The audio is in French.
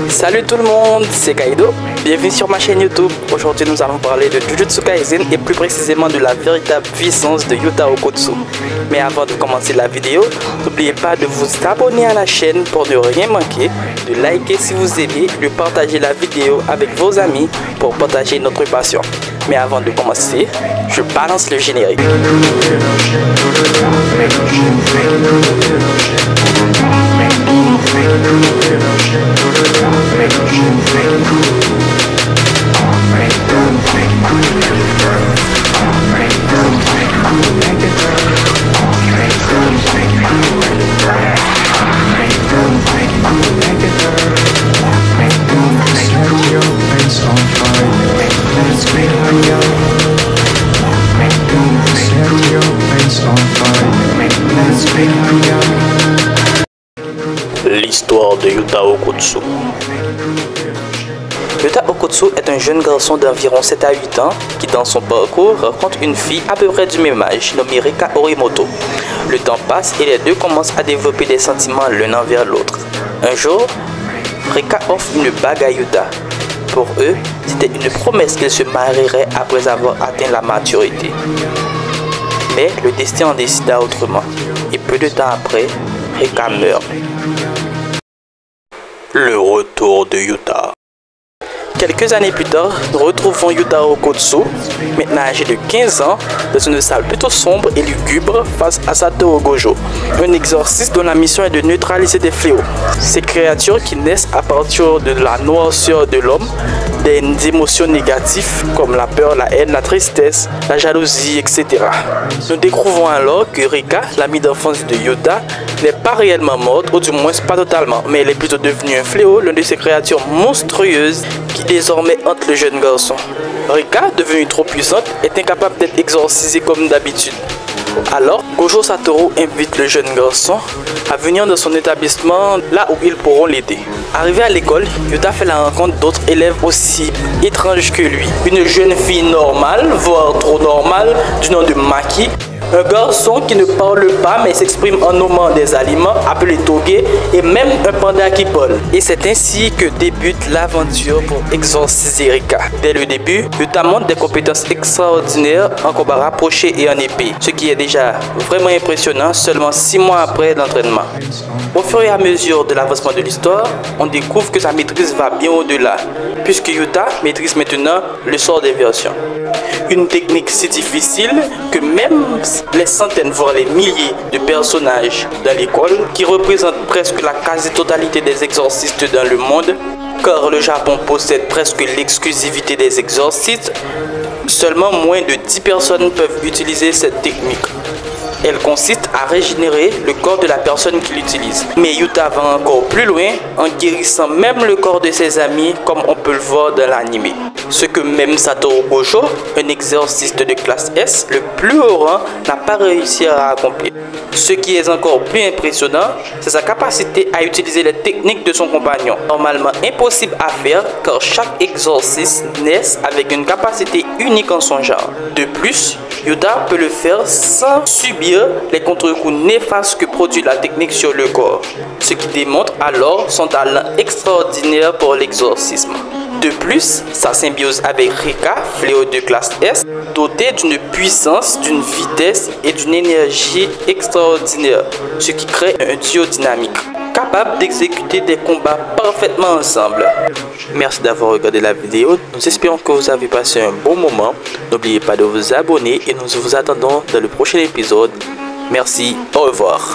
Salut tout le monde, c'est Kaido, bienvenue sur ma chaîne YouTube. Aujourd'hui nous allons parler de Jujutsu Kaisen et plus précisément de la véritable puissance de Yuta Okkotsu. Mais avant de commencer la vidéo, n'oubliez pas de vous abonner à la chaîne pour ne rien manquer, de liker si vous aimez, de partager la vidéo avec vos amis pour partager notre passion. Mais avant de commencer, je balance le générique. L'histoire de Yuta Okkotsu. Yuta Okkotsu est un jeune garçon d'environ 7 à 8 ans qui dans son parcours rencontre une fille à peu près du même âge nommée Rika Orimoto. Le temps passe et les deux commencent à développer des sentiments l'un envers l'autre. Un jour, Rika offre une bague à Yuta. Pour eux, c'était une promesse qu'ils se marieraient après avoir atteint la maturité. Mais le destin en décida autrement et peu de temps après, Rika meurt. Le retour de Yuta. Quelques années plus tard, nous retrouvons Yuta Okkotsu, maintenant âgé de 15 ans, dans une salle plutôt sombre et lugubre face à Satoru Gojo, un exorciste dont la mission est de neutraliser des fléaux. Ces créatures qui naissent à partir de la noirceur de l'homme, des émotions négatives comme la peur, la haine, la tristesse, la jalousie, etc. Nous découvrons alors que Rika, l'amie d'enfance de Yuta, n'est pas réellement morte, ou du moins pas totalement, mais elle est plutôt devenue un fléau, l'une de ces créatures monstrueuses qui désormais hante le jeune garçon. Rika, devenue trop puissante, est incapable d'être exorcisée comme d'habitude. Alors, Gojo Satoru invite le jeune garçon à venir dans son établissement là où ils pourront l'aider. Arrivé à l'école, Yuta fait la rencontre d'autres élèves aussi étranges que lui. Une jeune fille normale, voire trop normale, du nom de Maki. Un garçon qui ne parle pas mais s'exprime en nommant des aliments appelés toge et même un panda qui parle. Et c'est ainsi que débute l'aventure pour exorciser Rika. Dès le début, Yuta montre des compétences extraordinaires en combat rapproché et en épée, ce qui est déjà vraiment impressionnant seulement 6 mois après l'entraînement. Au fur et à mesure de l'avancement de l'histoire, on découvre que sa maîtrise va bien au-delà, puisque Yuta maîtrise maintenant le sort d'inversion. Une technique si difficile que même les centaines voire les milliers de personnages dans l'école, qui représentent presque la quasi-totalité des exorcistes dans le monde, car le Japon possède presque l'exclusivité des exorcistes, seulement moins de 10 personnes peuvent utiliser cette technique. Elle consiste à régénérer le corps de la personne qui l'utilise. Mais Yuta va encore plus loin en guérissant même le corps de ses amis comme on peut le voir dans l'anime. Ce que même Satoru Gojo, un exorciste de classe S, le plus haut rang, n'a pas réussi à accomplir. Ce qui est encore plus impressionnant, c'est sa capacité à utiliser les techniques de son compagnon. Normalement impossible à faire car chaque exorciste naît avec une capacité unique en son genre. De plus, Yuta peut le faire sans subir les contre-coups néfastes que produit la technique sur le corps, ce qui démontre alors son talent extraordinaire pour l'exorcisme. De plus, sa symbiose avec Rika, fléau de classe S, dotée d'une puissance, d'une vitesse et d'une énergie extraordinaire, ce qui crée un duo dynamique, capable d'exécuter des combats parfaitement ensemble. Merci d'avoir regardé la vidéo, nous espérons que vous avez passé un bon moment. N'oubliez pas de vous abonner et nous vous attendons dans le prochain épisode. Merci, au revoir.